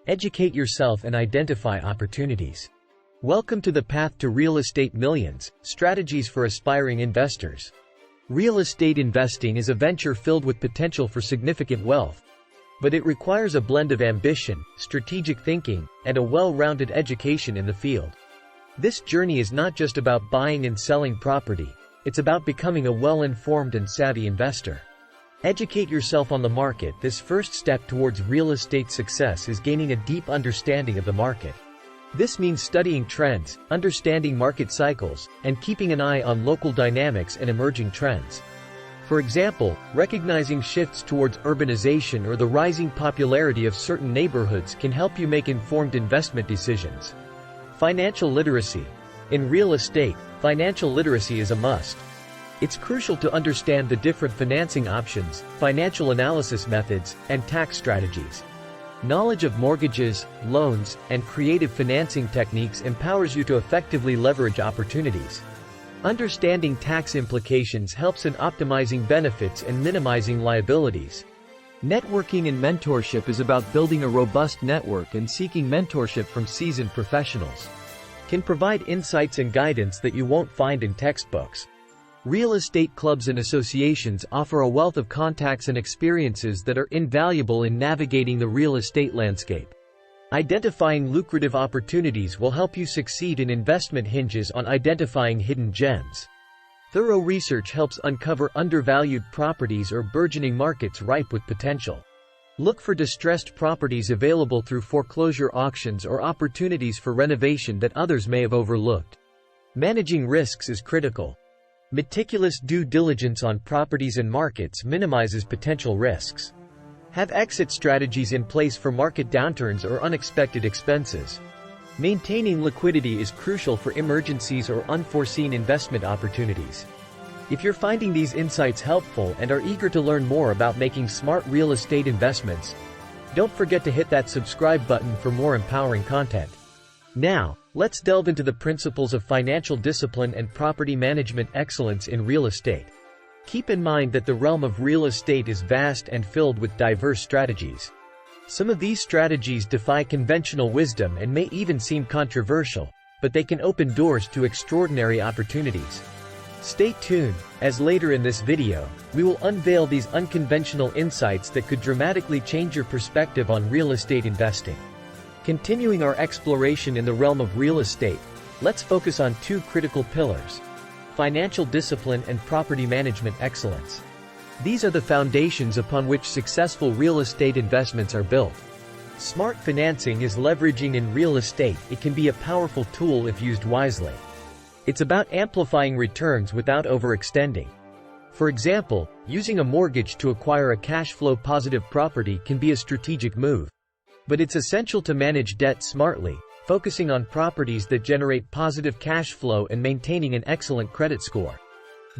Educate yourself and identify opportunities. Welcome to the Path to Real Estate Millions, Strategies for Aspiring Investors. Real estate investing is a venture filled with potential for significant wealth. But it requires a blend of ambition, strategic thinking, and a well-rounded education in the field. This journey is not just about buying and selling property, it's about becoming a well-informed and savvy investor. Educate yourself on the market. This first step towards real estate success is gaining a deep understanding of the market. This means studying trends, understanding market cycles, and keeping an eye on local dynamics and emerging trends. For example, recognizing shifts towards urbanization or the rising popularity of certain neighborhoods can help you make informed investment decisions. Financial literacy. In real estate, financial literacy is a must. It's crucial to understand the different financing options, financial analysis methods, and tax strategies. Knowledge of mortgages, loans, and creative financing techniques empowers you to effectively leverage opportunities. Understanding tax implications helps in optimizing benefits and minimizing liabilities. Networking and mentorship is about building a robust network, and seeking mentorship from seasoned professionals can provide insights and guidance that you won't find in textbooks. Real estate clubs and associations offer a wealth of contacts and experiences that are invaluable in navigating the real estate landscape. Identifying lucrative opportunities will help you succeed in investment. Hinges on identifying hidden gems. Thorough research helps uncover undervalued properties or burgeoning markets ripe with potential. Look for distressed properties available through foreclosure auctions or opportunities for renovation that others may have overlooked. Managing risks is critical. Meticulous due diligence on properties and markets minimizes potential risks. Have exit strategies in place for market downturns or unexpected expenses. Maintaining liquidity is crucial for emergencies or unforeseen investment opportunities. If you're finding these insights helpful and are eager to learn more about making smart real estate investments, don't forget to hit that subscribe button for more empowering content. Now, let's delve into the principles of financial discipline and property management excellence in real estate. Keep in mind that the realm of real estate is vast and filled with diverse strategies. Some of these strategies defy conventional wisdom and may even seem controversial, but they can open doors to extraordinary opportunities. Stay tuned, as later in this video, we will unveil these unconventional insights that could dramatically change your perspective on real estate investing. Continuing our exploration in the realm of real estate, let's focus on two critical pillars: financial discipline and property management excellence. These are the foundations upon which successful real estate investments are built. Smart financing is leveraging in real estate. It can be a powerful tool if used wisely. It's about amplifying returns without overextending. For example, using a mortgage to acquire a cash flow positive property can be a strategic move. But it's essential to manage debt smartly, focusing on properties that generate positive cash flow and maintaining an excellent credit score.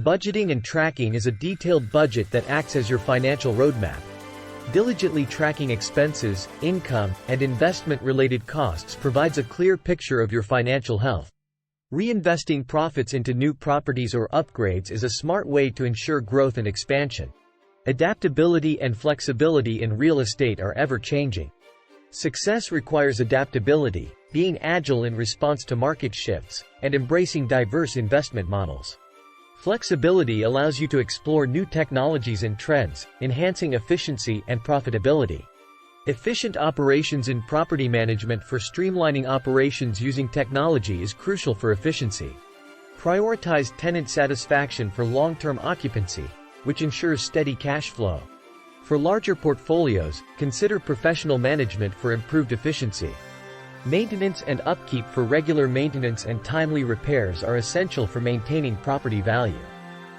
Budgeting and tracking is a detailed budget that acts as your financial roadmap. Diligently tracking expenses, income, and investment-related costs provides a clear picture of your financial health. Reinvesting profits into new properties or upgrades is a smart way to ensure growth and expansion. Adaptability and flexibility in real estate are ever-changing. Success requires adaptability, being agile in response to market shifts, and embracing diverse investment models. Flexibility allows you to explore new technologies and trends, enhancing efficiency and profitability. Efficient operations in property management. For streamlining operations using technology is crucial for efficiency. Prioritize tenant satisfaction for long-term occupancy, which ensures steady cash flow. For larger portfolios, consider professional management for improved efficiency. Maintenance and upkeep. For regular maintenance and timely repairs are essential for maintaining property value.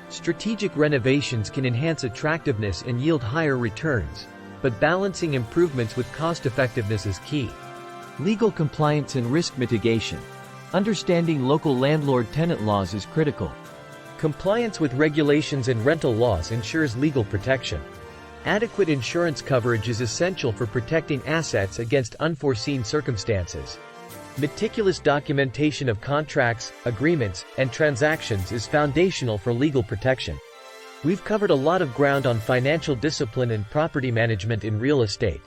Strategic renovations can enhance attractiveness and yield higher returns, but balancing improvements with cost-effectiveness is key. Legal compliance and risk mitigation. Understanding local landlord-tenant laws is critical. Compliance with regulations and rental laws ensures legal protection. Adequate insurance coverage is essential for protecting assets against unforeseen circumstances. Meticulous documentation of contracts, agreements, and transactions is foundational for legal protection. We've covered a lot of ground on financial discipline and property management in real estate.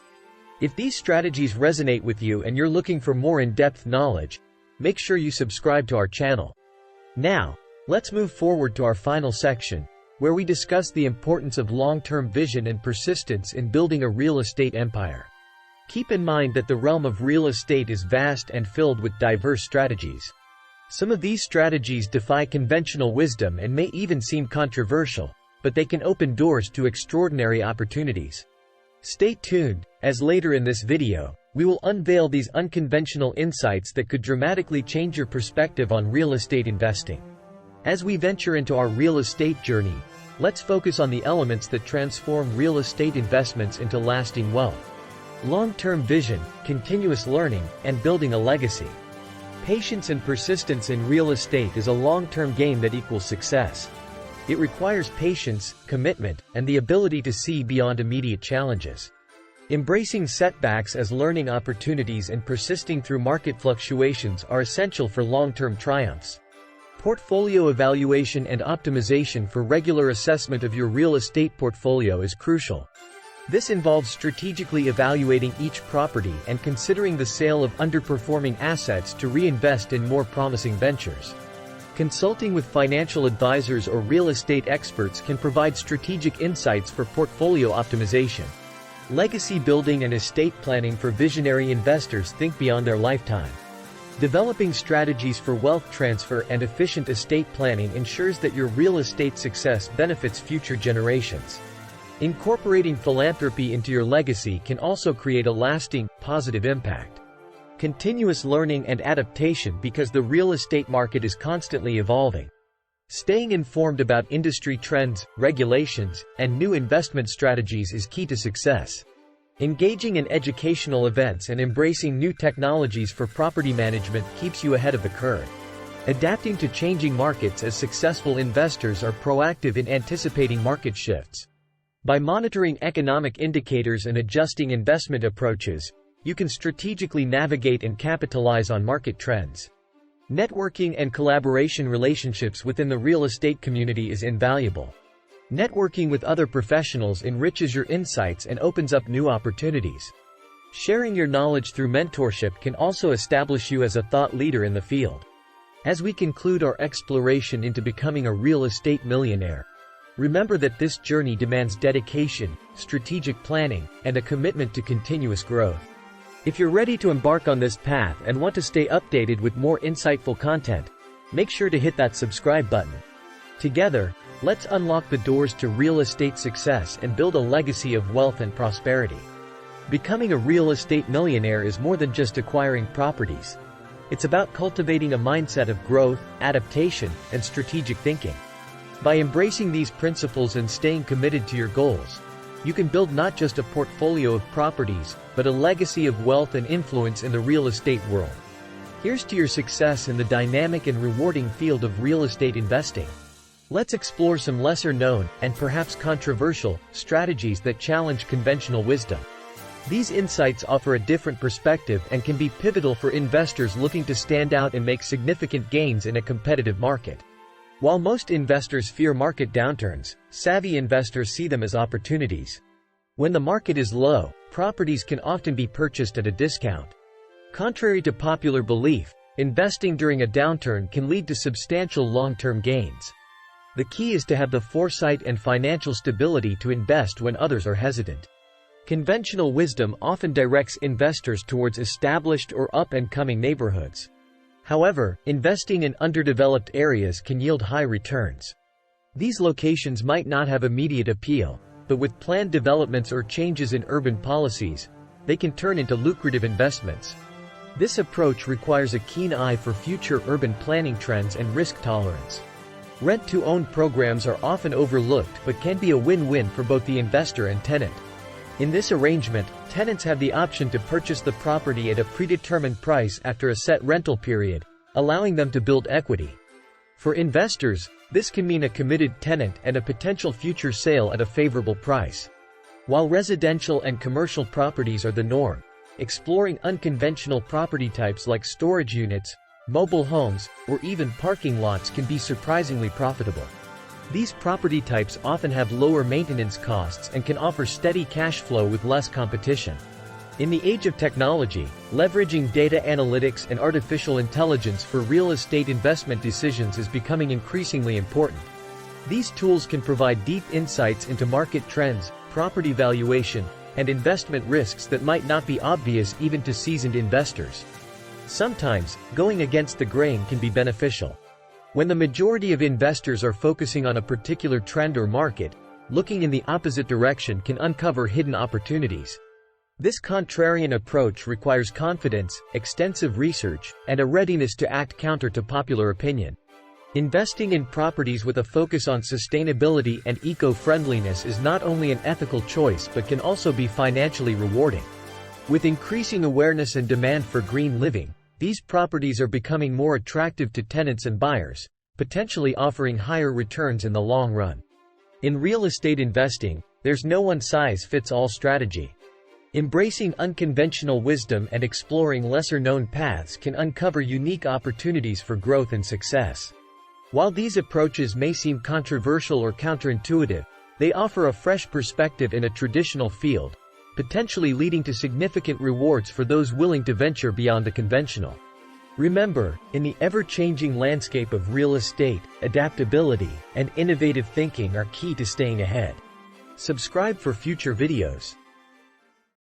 If these strategies resonate with you and you're looking for more in-depth knowledge, make sure you subscribe to our channel. Now, let's move forward to our final section, where we discuss the importance of long-term vision and persistence in building a real estate empire. Keep in mind that the realm of real estate is vast and filled with diverse strategies. Some of these strategies defy conventional wisdom and may even seem controversial, but they can open doors to extraordinary opportunities. Stay tuned, as later in this video, we will unveil these unconventional insights that could dramatically change your perspective on real estate investing. As we venture into our real estate journey, let's focus on the elements that transform real estate investments into lasting wealth. Long-term vision, continuous learning, and building a legacy. Patience and persistence in real estate is a long-term game that equals success. It requires patience, commitment, and the ability to see beyond immediate challenges. Embracing setbacks as learning opportunities and persisting through market fluctuations are essential for long-term triumphs. Portfolio evaluation and optimization for regular assessment of your real estate portfolio is crucial. This involves strategically evaluating each property and considering the sale of underperforming assets to reinvest in more promising ventures. Consulting with financial advisors or real estate experts can provide strategic insights for portfolio optimization. Legacy building and estate planning for visionary investors think beyond their lifetime. Developing strategies for wealth transfer and efficient estate planning ensures that your real estate success benefits future generations. Incorporating philanthropy into your legacy can also create a lasting, positive impact. Continuous learning and adaptation because the real estate market is constantly evolving. Staying informed about industry trends, regulations, and new investment strategies is key to success. Engaging in educational events and embracing new technologies for property management keeps you ahead of the curve. Adapting to changing markets as successful investors are proactive in anticipating market shifts. By monitoring economic indicators and adjusting investment approaches, you can strategically navigate and capitalize on market trends. Networking and collaboration relationships within the real estate community is invaluable. Networking with other professionals enriches your insights and opens up new opportunities. Sharing your knowledge through mentorship can also establish you as a thought leader in the field. As we conclude our exploration into becoming a real estate millionaire, remember that this journey demands dedication, strategic planning, and a commitment to continuous growth. If you're ready to embark on this path and want to stay updated with more insightful content, make sure to hit that subscribe button. Together, let's unlock the doors to real estate success and build a legacy of wealth and prosperity. Becoming a real estate millionaire is more than just acquiring properties. It's about cultivating a mindset of growth, adaptation, and strategic thinking. By embracing these principles and staying committed to your goals, you can build not just a portfolio of properties, but a legacy of wealth and influence in the real estate world. Here's to your success in the dynamic and rewarding field of real estate investing. Let's explore some lesser-known, and perhaps controversial, strategies that challenge conventional wisdom. These insights offer a different perspective and can be pivotal for investors looking to stand out and make significant gains in a competitive market. While most investors fear market downturns, savvy investors see them as opportunities. When the market is low, properties can often be purchased at a discount. Contrary to popular belief, investing during a downturn can lead to substantial long-term gains. The key is to have the foresight and financial stability to invest when others are hesitant. Conventional wisdom often directs investors towards established or up-and-coming neighborhoods. However, investing in underdeveloped areas can yield high returns. These locations might not have immediate appeal, but with planned developments or changes in urban policies, they can turn into lucrative investments. This approach requires a keen eye for future urban planning trends and risk tolerance. Rent-to-own programs are often overlooked but can be a win-win for both the investor and tenant. In this arrangement, tenants have the option to purchase the property at a predetermined price after a set rental period, allowing them to build equity. For investors, this can mean a committed tenant and a potential future sale at a favorable price. While residential and commercial properties are the norm, exploring unconventional property types like storage units, mobile homes, or even parking lots can be surprisingly profitable. These property types often have lower maintenance costs and can offer steady cash flow with less competition. In the age of technology, leveraging data analytics and artificial intelligence for real estate investment decisions is becoming increasingly important. These tools can provide deep insights into market trends, property valuation, and investment risks that might not be obvious even to seasoned investors. Sometimes, going against the grain can be beneficial. When the majority of investors are focusing on a particular trend or market, looking in the opposite direction can uncover hidden opportunities. This contrarian approach requires confidence, extensive research, and a readiness to act counter to popular opinion. Investing in properties with a focus on sustainability and eco-friendliness is not only an ethical choice but can also be financially rewarding. With increasing awareness and demand for green living, these properties are becoming more attractive to tenants and buyers, potentially offering higher returns in the long run. In real estate investing, there's no one-size-fits-all strategy. Embracing unconventional wisdom and exploring lesser-known paths can uncover unique opportunities for growth and success. While these approaches may seem controversial or counterintuitive, they offer a fresh perspective in a traditional field, potentially leading to significant rewards for those willing to venture beyond the conventional. Remember, in the ever-changing landscape of real estate, adaptability and innovative thinking are key to staying ahead. Subscribe for future videos.